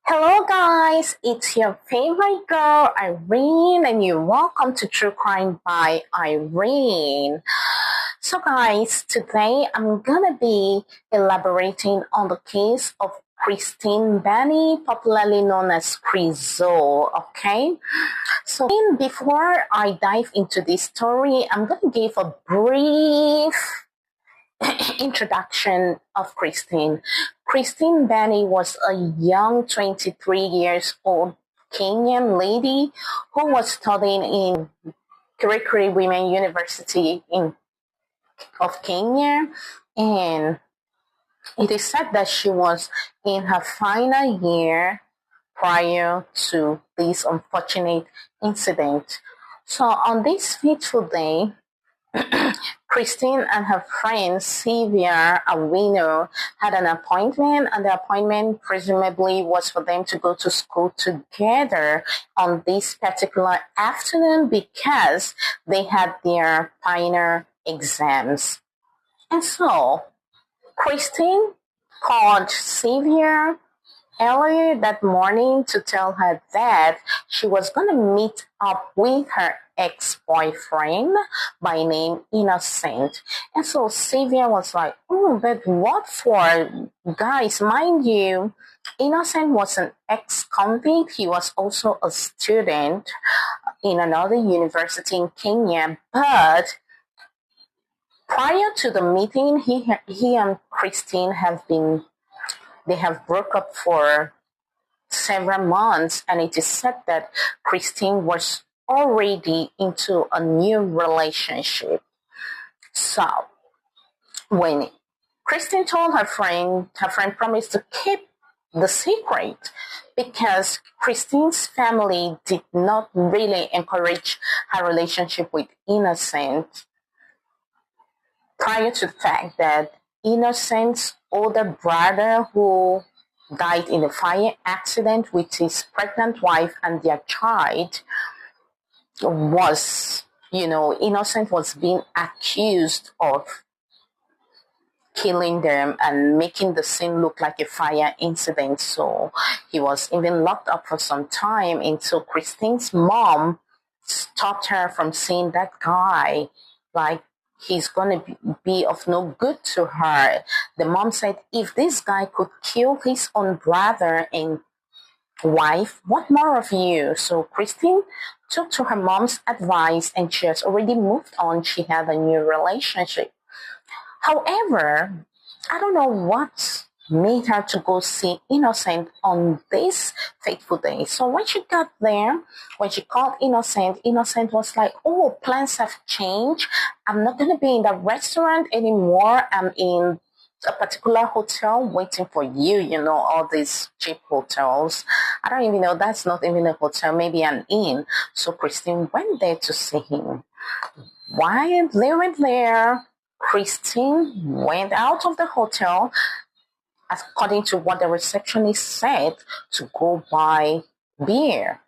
Hello, guys. It's your favorite girl, Irene, and you're welcome to True Crime by Irene. So, guys, today I'm gonna be elaborating on the case of Christine Mbani, popularly known as Chryso. Okay, so before I dive into this story, I'm gonna give a brief introduction of Christine. Christine Mbani was a young 23 years old Kenyan lady who was studying in Kirikiri Women University of Kenya, and it is said that she was in her final year prior to this unfortunate incident. So on this fateful day, Christine and her friend Sylvia Awino had an appointment, and the appointment presumably was for them to go to school together on this particular afternoon because they had their final exams. And so Christine called Sylvia earlier that morning to tell her that she was going to meet up with her ex-boyfriend by name Innocent. And so Sylvia was like, oh, but what for? Guys, mind you, Innocent was an ex-convict. He was also a student in another university in Kenya. But prior to the meeting, he and Christine they have broke up for several months, and it is said that Christine was already into a new relationship. So when Christine told her friend promised to keep the secret because Christine's family did not really encourage her relationship with Innocent prior to the fact that Innocent's older brother, who died in a fire accident with his pregnant wife and their child, Innocent was being accused of killing them and making the scene look like a fire incident. So he was even locked up for some time until Christine's mom stopped her from seeing that guy. Like, he's going to be of no good to her. The mom said, if this guy could kill his own brother and wife, what more of you? So Christine took to her mom's advice, and she has already moved on. She had a new relationship. However, I don't know what made her to go see Innocent on this fateful day. So when she got there, when she called Innocent, Innocent was like, oh, plans have changed. I'm not going to be in that restaurant anymore. I'm in a particular hotel waiting for you, all these cheap hotels. I don't even know, that's not even a hotel, maybe an inn. So Christine went there to see him. While they were there, Christine went out of the hotel, according to what the receptionist said, to go buy beer.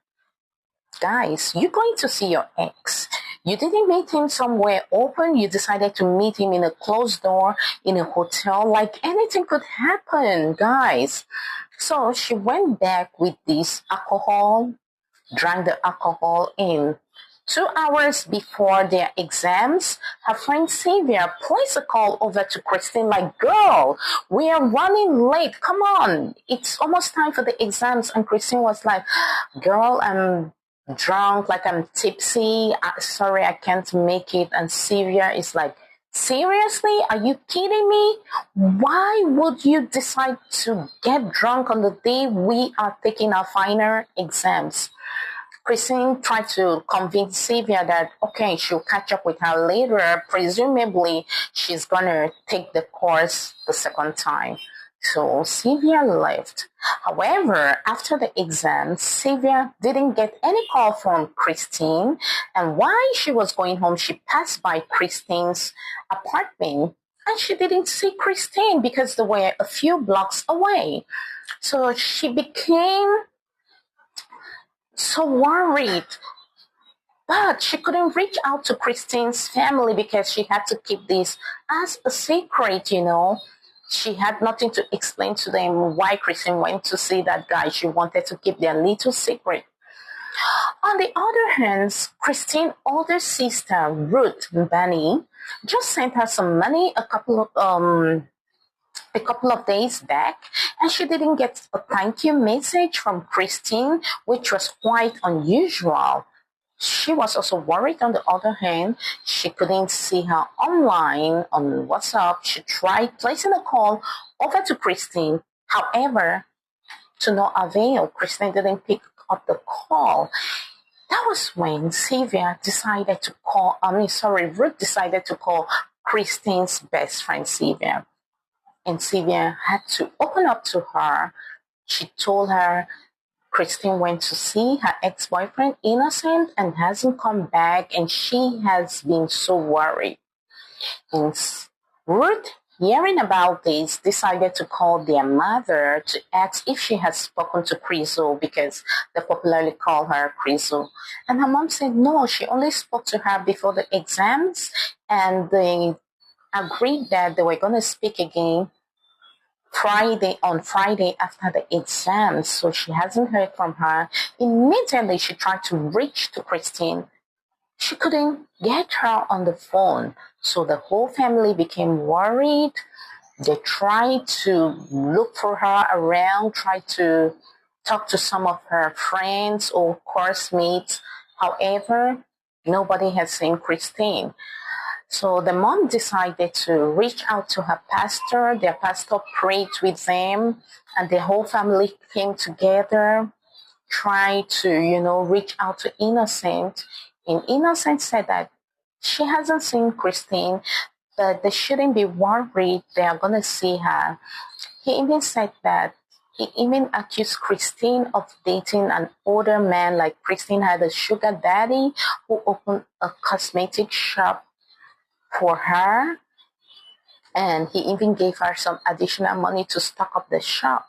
Guys, you're going to see your ex. You didn't meet him somewhere open. You decided to meet him in a closed door in a hotel. Like, anything could happen, guys. So she went back with this alcohol, drank the alcohol in. 2 hours before their exams, her friend Sylvia placed a call over to Christine like, girl, we are running late. Come on. It's almost time for the exams. And Christine was like, girl, I'm drunk, like I'm tipsy. Sorry, I can't make it. And Sylvia is like, seriously? Are you kidding me? Why would you decide to get drunk on the day we are taking our final exams? Christine tried to convince Sylvia that, okay, she'll catch up with her later. Presumably, she's going to take the course the second time. So Sylvia left. However, after the exam, Sylvia didn't get any call from Christine. And while she was going home, she passed by Christine's apartment. And she didn't see Christine because they were a few blocks away. So she became so worried, but she couldn't reach out to Christine's family because she had to keep this as a secret. She had nothing to explain to them why Christine went to see that guy. She wanted to keep their little secret. On the other hand, Christine's older sister, Ruth Mbani, just sent her some money a couple of days back, and she didn't get a thank you message from Christine, which was quite unusual. She was also worried on the other hand. She couldn't see her online on WhatsApp. She tried placing a call over to Christine. However, to no avail, Christine didn't pick up the call. That was when Ruth decided to call Christine's best friend, Sylvia. And Sylvia had to open up to her. She told her Christine went to see her ex-boyfriend Innocent and hasn't come back, and she has been so worried. And Ruth, hearing about this, decided to call their mother to ask if she had spoken to Criso, because they popularly call her Criso. And her mom said no, she only spoke to her before the exams, and they agreed that they were going to speak again on Friday after the exam. So she hasn't heard from her. Immediately she tried to reach to Christine. She couldn't get her on the phone. So the whole family became worried. They tried to look for her around, tried to talk to some of her friends or course mates. However, nobody had seen Christine. So the mom decided to reach out to her pastor. Their pastor prayed with them, and the whole family came together, tried to, reach out to Innocent. And Innocent said that she hasn't seen Christine, but they shouldn't be worried. They are going to see her. He even said that he even accused Christine of dating an older man, like Christine had a sugar daddy who opened a cosmetic shop for her, and he even gave her some additional money to stock up the shop.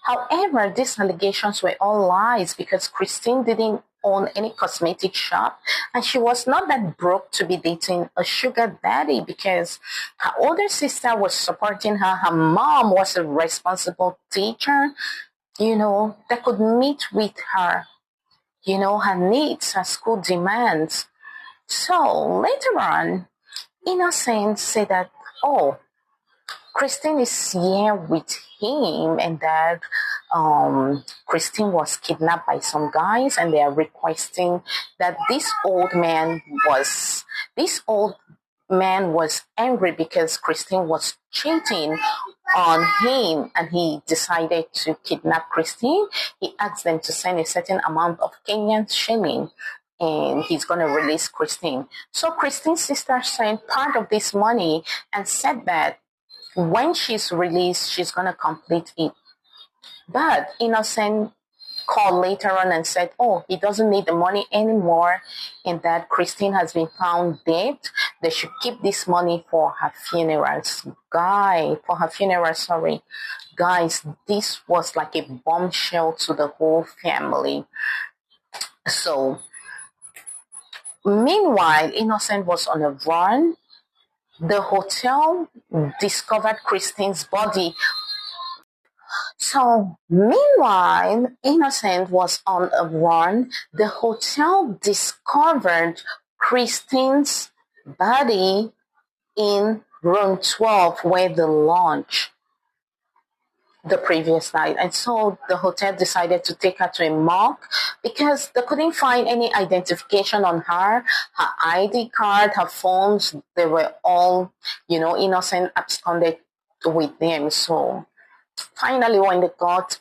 However, these allegations were all lies, because Christine didn't own any cosmetic shop, and she was not that broke to be dating a sugar daddy, because her older sister was supporting her. Her mom was a responsible teacher, that could meet with her, her needs, her school demands. So later on, Innocent said that, Christine is here with him, and that Christine was kidnapped by some guys, and they are requesting that this old man was angry because Christine was cheating on him, and he decided to kidnap Christine. He asked them to send a certain amount of Kenyan shilling, and he's going to release Christine. So Christine's sister sent part of this money and said that when she's released, she's going to complete it. But Innocent called later on and said, he doesn't need the money anymore, and that Christine has been found dead. They should keep this money for her funeral. Guys, this was like a bombshell to the whole family. So meanwhile, Innocent was on a run. The hotel discovered Christine's body. So meanwhile, Innocent was on a run. The hotel discovered Christine's body in room 12, where they launched the previous night. And so the hotel decided to take her to a morgue, because they couldn't find any identification on her ID card, her phones. They were all, Innocent absconded with them. So finally, when they got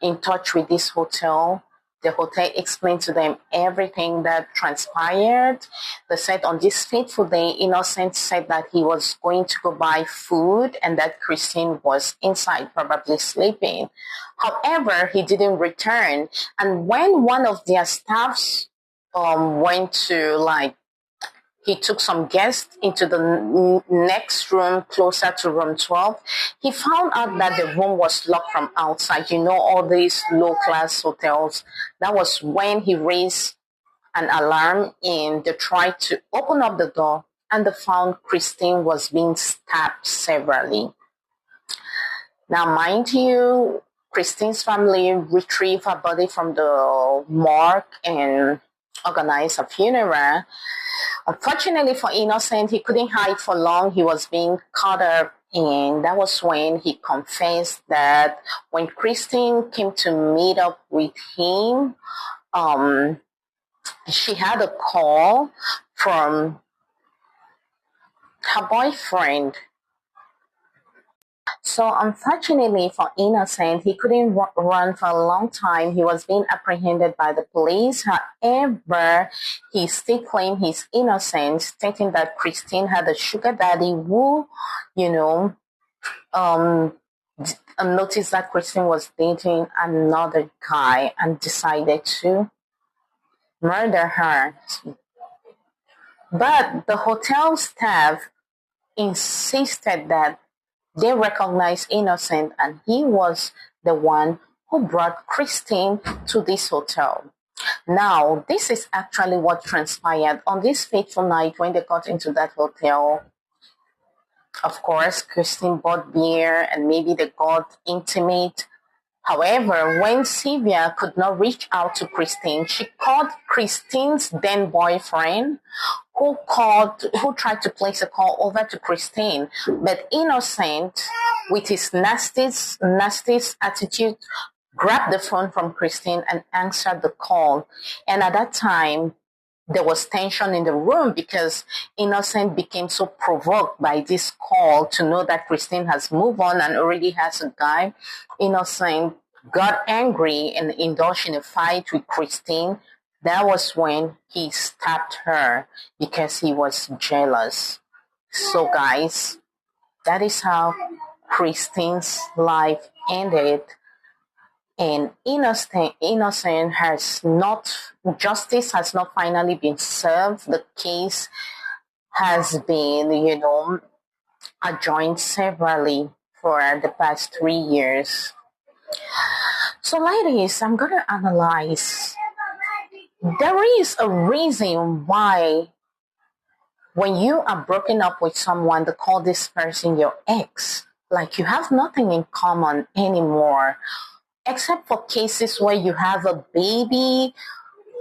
in touch with this hotel, the hotel explained to them everything that transpired. They said on this fateful day, Innocent said that he was going to go buy food, and that Christine was inside, probably sleeping. However, he didn't return. And when one of their staffs went to, he took some guests into the next room closer to room 12. He found out that the room was locked from outside. All these low-class hotels. That was when he raised an alarm, and they tried to open up the door, and they found Christine was being stabbed severally. Now, mind you, Christine's family retrieved her body from the morgue and organized a funeral. Unfortunately for Innocent, he couldn't hide for long. He was being caught up, and that was when he confessed that when Christine came to meet up with him, um, she had a call from her boyfriend. So unfortunately for Innocent, he couldn't run for a long time. He was being apprehended by the police. However, he still claimed his innocence, stating that Christine had a sugar daddy who, you know, um, noticed that Christine was dating another guy and decided to murder her. But the hotel staff insisted that they recognized Innocent and he was the one who brought Christine to this hotel. Now, this is actually what transpired on this fateful night when they got into that hotel. Of course, Christine bought beer and maybe they got intimate. However, when Sylvia could not reach out to Christine, she called Christine's then boyfriend, who tried to place a call over to Christine. But Innocent, with his nastiest attitude, grabbed the phone from Christine and answered the call. And at that time, there was tension in the room because Innocent became so provoked by this call to know that Christine has moved on and already has a guy. Innocent got angry and indulged in a fight with Christine. That was when he stabbed her because he was jealous. So guys, that is how Christine's life ended. And innocent has not, justice has not finally been served. The case has been, adjourned severally for the past 3 years. So ladies, I'm going to analyze. There is a reason why when you are broken up with someone, they call this person your ex. Like you have nothing in common anymore. Except for cases where you have a baby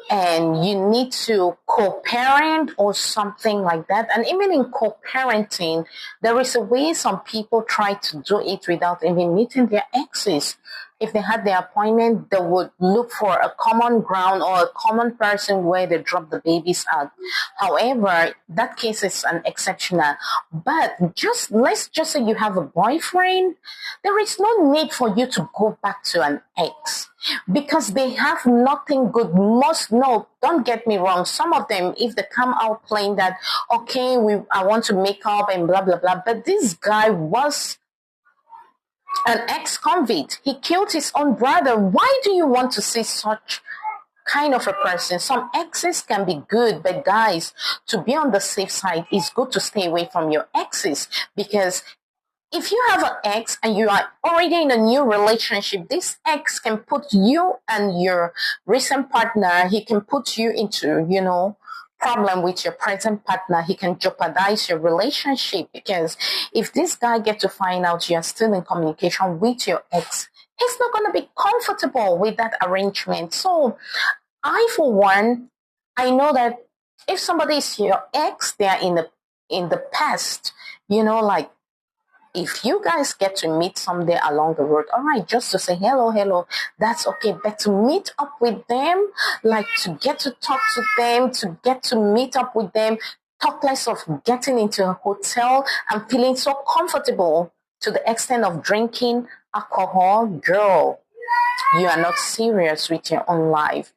and you need to co-parent or something like that. And even in co-parenting, there is a way some people try to do it without even meeting their exes. If they had their appointment, they would look for a common ground or a common person where they drop the babies at. However, that case is an exceptional. But let's just say you have a boyfriend, there is no need for you to go back to an ex because they have nothing good. Don't get me wrong. Some of them, if they come out playing that, okay, I want to make up and blah, blah, blah. But this guy was an ex-convict. He killed his own brother. Why do you want to see such kind of a person? Some exes can be good, but guys, to be on the safe side, it's good to stay away from your exes because if you have an ex and you are already in a new relationship, this ex can put you and your recent partner, he can put you into, problem with your present partner. He can jeopardize your relationship because if this guy gets to find out you're still in communication with your ex, he's not going to be comfortable with that arrangement. So I, for one, I know that if somebody is your ex, they are in the past, like if you guys get to meet someday along the road, all right, just to say hello, that's okay. But to meet up with them, like to get to talk to them, to get to meet up with them, talk less of getting into a hotel and feeling so comfortable to the extent of drinking alcohol, girl, you are not serious with your own life.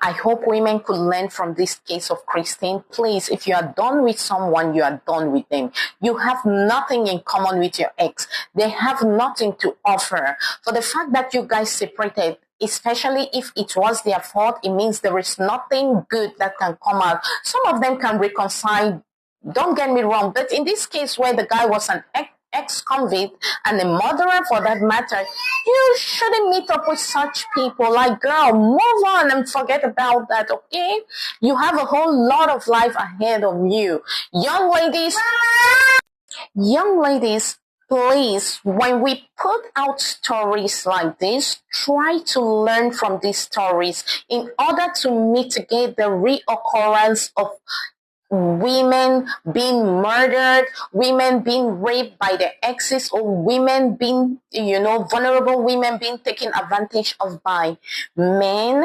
I hope women could learn from this case of Christine. Please, if you are done with someone, you are done with them. You have nothing in common with your ex. They have nothing to offer. For the fact that you guys separated, especially if it was their fault, it means there is nothing good that can come out. Some of them can reconcile. Don't get me wrong. But in this case where the guy was an ex-convict and a murderer for that matter, you shouldn't meet up with such people. Like, girl, move on and forget about that, okay? You have a whole lot of life ahead of you. Young ladies, please, when we put out stories like this, try to learn from these stories in order to mitigate the reoccurrence of women being murdered, women being raped by their exes, or women being, vulnerable women being taken advantage of by men,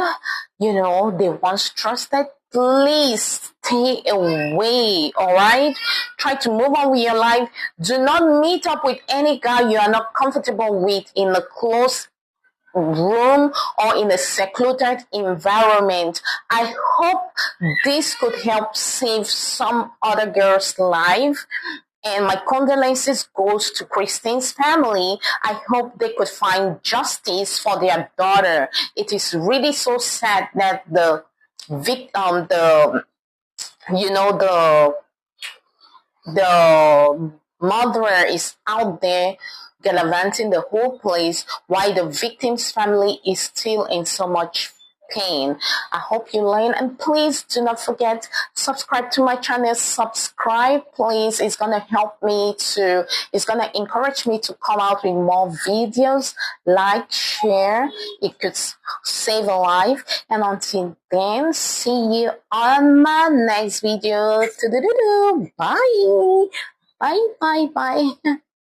they once trusted. Please stay away, all right? Try to move on with your life. Do not meet up with any guy you are not comfortable with in a close room or in a secluded environment. I hope this could help save some other girl's life. And my condolences goes to Christine's family. I hope they could find justice for their daughter. It is really so sad that the victim, the murderer is out there gallivanting the whole place while the victim's family is still in so much pain. I hope you learn, and please do not forget, subscribe to my channel. Subscribe, please. It's gonna it's gonna encourage me to come out with more videos. Like, share, it could save a life. And until then, see you on my next video. Bye. Bye.